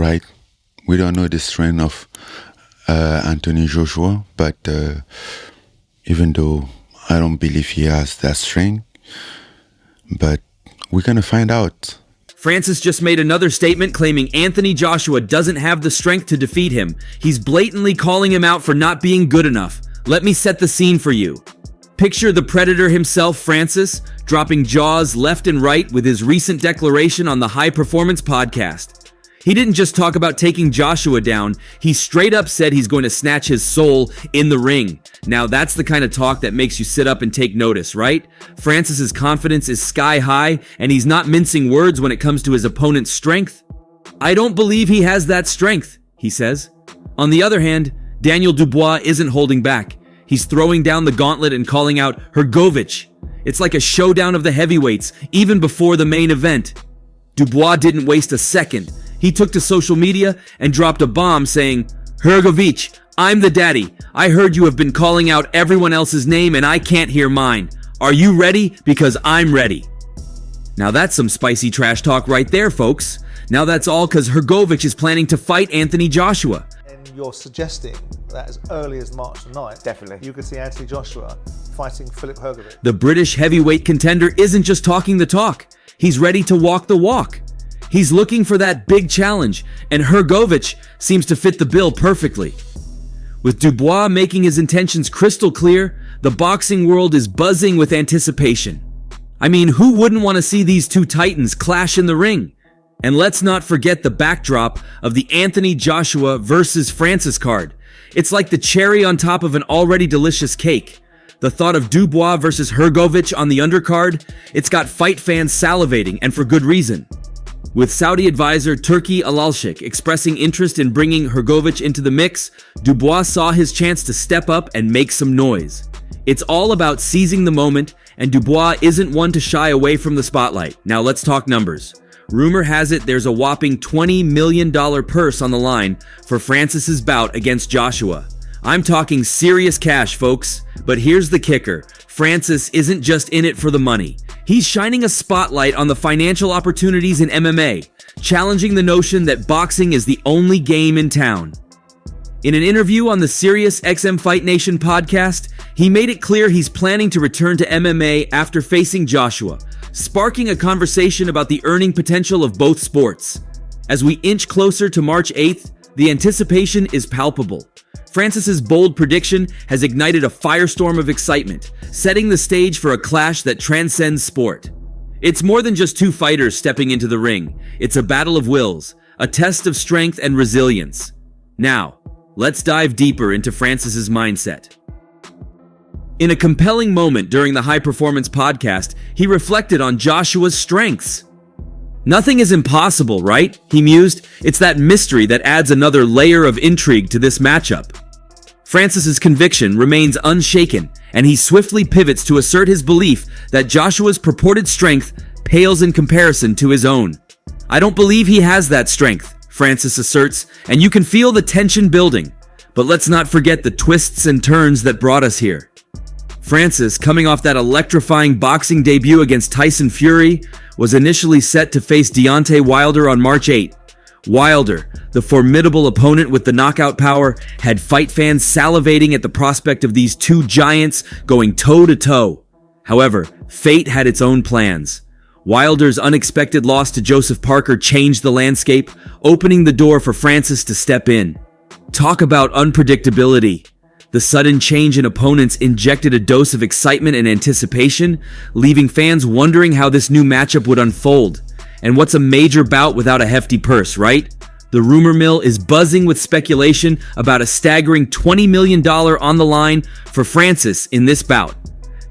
right? We don't know the strength of Anthony Joshua, but even though I don't believe he has that strength, but we're going to find out. Francis just made another statement claiming Anthony Joshua doesn't have the strength to defeat him. He's blatantly calling him out for not being good enough. Let me set the scene for you. Picture the predator himself, Francis, dropping jaws left and right with his recent declaration on the High Performance podcast. He didn't just talk about taking Joshua down, he straight up said he's going to snatch his soul in the ring. Now that's the kind of talk that makes you sit up and take notice, right? Francis's confidence is sky high, and he's not mincing words when it comes to his opponent's strength. I don't believe he has that strength, he says. On the other hand, Daniel Dubois isn't holding back. He's throwing down the gauntlet and calling out Hrgovic. It's like a showdown of the heavyweights, even before the main event. Dubois didn't waste a second. He took to social media and dropped a bomb saying, Hrgovic, I'm the daddy. I heard you have been calling out everyone else's name and I can't hear mine. Are you ready? Because I'm ready. Now that's some spicy trash talk right there, folks. Now that's all because Hrgovic is planning to fight Anthony Joshua. And you're suggesting that as early as March the 9th, Definitely. you could see Anthony Joshua fighting Filip Hrgovic. The British heavyweight contender isn't just talking the talk. He's ready to walk the walk. He's looking for that big challenge, and Hrgovic seems to fit the bill perfectly. With Dubois making his intentions crystal clear, the boxing world is buzzing with anticipation. I mean, who wouldn't want to see these two titans clash in the ring? And let's not forget the backdrop of the Anthony Joshua versus Francis card. It's like the cherry on top of an already delicious cake. The thought of Dubois versus Hrgovic on the undercard, it's got fight fans salivating, and for good reason. With Saudi advisor Turki Alalshik expressing interest in bringing Hrgovic into the mix, Dubois saw his chance to step up and make some noise. It's all about seizing the moment, and Dubois isn't one to shy away from the spotlight. Now let's talk numbers. Rumor has it there's a whopping $20 million purse on the line for Francis's bout against Joshua. I'm talking serious cash, folks. But here's the kicker. Francis isn't just in it for the money. He's shining a spotlight on the financial opportunities in MMA, challenging the notion that boxing is the only game in town. In an interview on the Sirius XM Fight Nation podcast, he made it clear he's planning to return to MMA after facing Joshua, sparking a conversation about the earning potential of both sports. As we inch closer to March 8th, the anticipation is palpable. Francis's bold prediction has ignited a firestorm of excitement, setting the stage for a clash that transcends sport. It's more than just two fighters stepping into the ring. It's a battle of wills, a test of strength and resilience. Now, let's dive deeper into Francis's mindset. In a compelling moment during the High Performance podcast, he reflected on Joshua's strengths. Nothing is impossible, right? He mused. It's that mystery that adds another layer of intrigue to this matchup. Francis's conviction remains unshaken, and he swiftly pivots to assert his belief that Joshua's purported strength pales in comparison to his own. I don't believe he has that strength, Francis asserts, and you can feel the tension building. But let's not forget the twists and turns that brought us here. Francis, coming off that electrifying boxing debut against Tyson Fury, was initially set to face Deontay Wilder on March 8. Wilder, the formidable opponent with the knockout power, had fight fans salivating at the prospect of these two giants going toe-to-toe. However, fate had its own plans. Wilder's unexpected loss to Joseph Parker changed the landscape, opening the door for Francis to step in. Talk about unpredictability. The sudden change in opponents injected a dose of excitement and anticipation, leaving fans wondering how this new matchup would unfold. And what's a major bout without a hefty purse, right? The rumor mill is buzzing with speculation about a staggering $20 million on the line for Francis in this bout.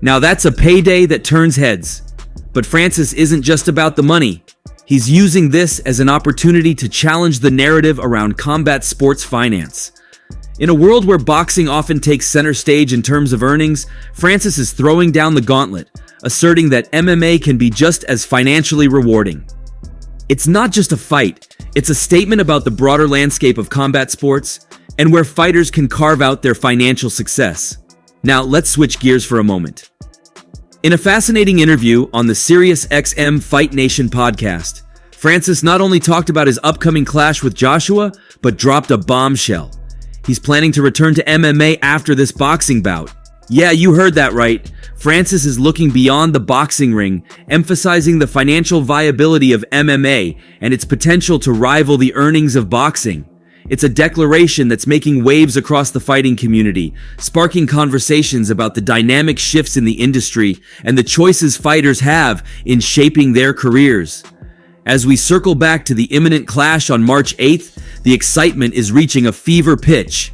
Now that's a payday that turns heads. But Francis isn't just about the money. He's using this as an opportunity to challenge the narrative around combat sports finance. In a world where boxing often takes center stage in terms of earnings, Francis is throwing down the gauntlet, asserting that MMA can be just as financially rewarding. It's not just a fight, it's a statement about the broader landscape of combat sports and where fighters can carve out their financial success. Now, let's switch gears for a moment. In a fascinating interview on the Sirius XM Fight Nation podcast, Francis not only talked about his upcoming clash with Joshua, but dropped a bombshell. He's planning to return to MMA after this boxing bout. Yeah, you heard that right. Francis is looking beyond the boxing ring, emphasizing the financial viability of MMA and its potential to rival the earnings of boxing. It's a declaration that's making waves across the fighting community, sparking conversations about the dynamic shifts in the industry and the choices fighters have in shaping their careers. As we circle back to the imminent clash on March 8th, the excitement is reaching a fever pitch.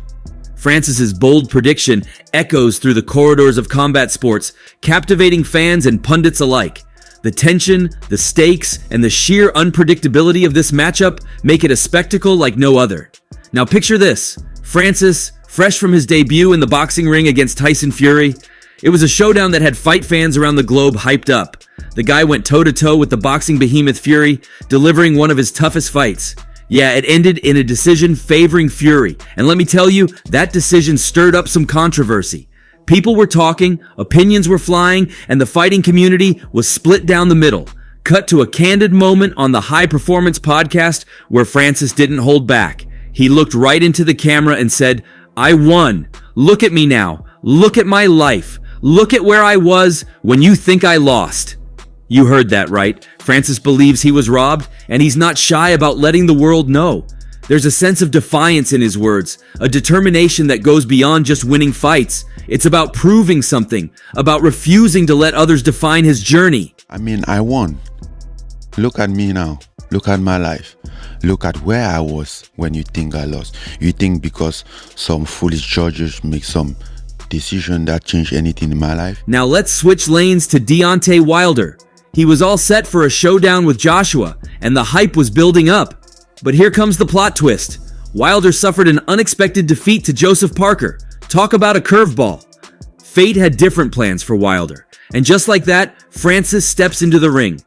Francis's bold prediction echoes through the corridors of combat sports, captivating fans and pundits alike. The tension, the stakes, and the sheer unpredictability of this matchup make it a spectacle like no other. Now picture this, Francis, fresh from his debut in the boxing ring against Tyson Fury. It was a showdown that had fight fans around the globe hyped up. The guy went toe-to-toe with the boxing behemoth Fury, delivering one of his toughest fights. Yeah, it ended in a decision favoring Fury, and let me tell you, that decision stirred up some controversy. People were talking, opinions were flying, and the fighting community was split down the middle. Cut to a candid moment on the High Performance podcast where Francis didn't hold back. He looked right into the camera and said, "I won. Look at me now. Look at my life. Look at where I was when you think I lost." You heard that right. Francis believes he was robbed, and he's not shy about letting the world know. There's a sense of defiance in his words, a determination that goes beyond just winning fights. It's about proving something, about refusing to let others define his journey. I mean, I won. Look at me now. Look at my life. Look at where I was when you think I lost. You think because some foolish judges make some decision that change anything in my life? Now let's switch lanes to Deontay Wilder. He was all set for a showdown with Joshua, and the hype was building up. But here comes the plot twist. Wilder suffered an unexpected defeat to Joseph Parker. Talk about a curveball. Fate had different plans for Wilder, and just like that, Francis steps into the ring.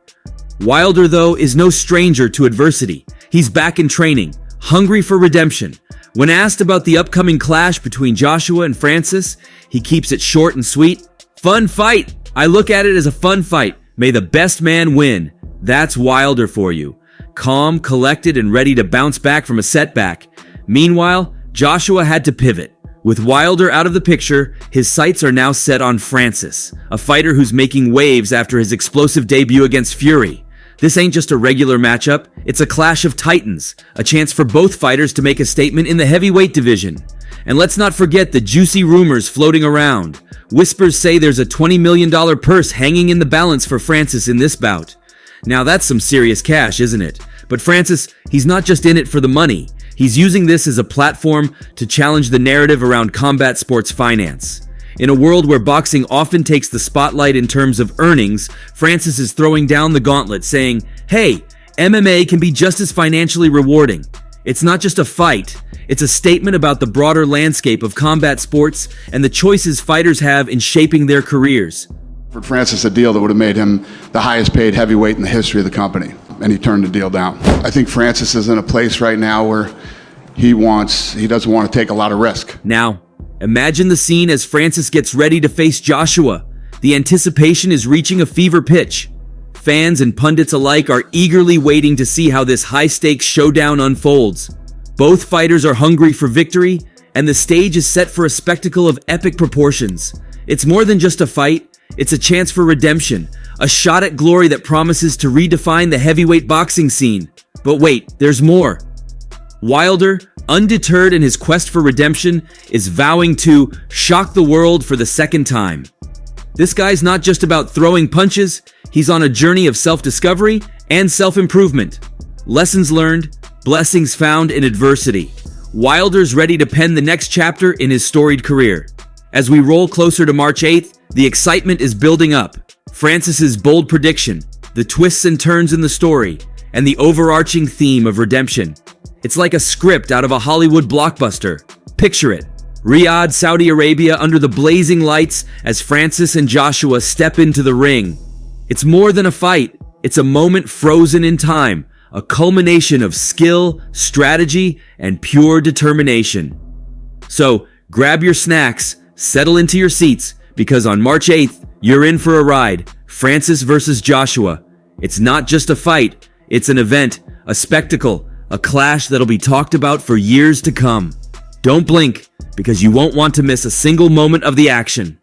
Wilder, though, is no stranger to adversity. He's back in training, hungry for redemption. When asked about the upcoming clash between Joshua and Francis, he keeps it short and sweet. Fun fight. I look at it as a fun fight. May the best man win. That's Wilder for you. Calm, collected, and ready to bounce back from a setback. Meanwhile, Joshua had to pivot. With Wilder out of the picture, his sights are now set on Francis, a fighter who's making waves after his explosive debut against Fury. This ain't just a regular matchup, it's a clash of titans, a chance for both fighters to make a statement in the heavyweight division. And let's not forget the juicy rumors floating around. Whispers say there's a $20 million purse hanging in the balance for Francis in this bout. Now that's some serious cash, isn't it? But Francis, he's not just in it for the money. He's using this as a platform to challenge the narrative around combat sports finance. In a world where boxing often takes the spotlight in terms of earnings, Francis is throwing down the gauntlet saying, hey, MMA can be just as financially rewarding. It's not just a fight, it's a statement about the broader landscape of combat sports and the choices fighters have in shaping their careers. For Francis, a deal that would have made him the highest paid heavyweight in the history of the company, and he turned the deal down. I think Francis is in a place right now where he doesn't want to take a lot of risk. Now, imagine the scene as Francis gets ready to face Joshua. The anticipation is reaching a fever pitch. Fans and pundits alike are eagerly waiting to see how this high-stakes showdown unfolds. Both fighters are hungry for victory, and the stage is set for a spectacle of epic proportions. It's more than just a fight, it's a chance for redemption, a shot at glory that promises to redefine the heavyweight boxing scene. But wait, there's more. Wilder, undeterred in his quest for redemption, is vowing to shock the world for the second time. This guy's not just about throwing punches, he's on a journey of self-discovery and self-improvement. Lessons learned, blessings found in adversity. Wilder's ready to pen the next chapter in his storied career. As we roll closer to March 8th, the excitement is building up. Francis's bold prediction, the twists and turns in the story, and the overarching theme of redemption. It's like a script out of a Hollywood blockbuster. Picture it. Riyadh, Saudi Arabia, under the blazing lights as Francis and Joshua step into the ring. It's more than a fight. It's a moment frozen in time, a culmination of skill, strategy, and pure determination. So, grab your snacks, settle into your seats, because on March 8th, you're in for a ride. Francis versus Joshua. It's not just a fight, It's an event, a spectacle, a clash that'll be talked about for years to come. Don't blink, because you won't want to miss a single moment of the action.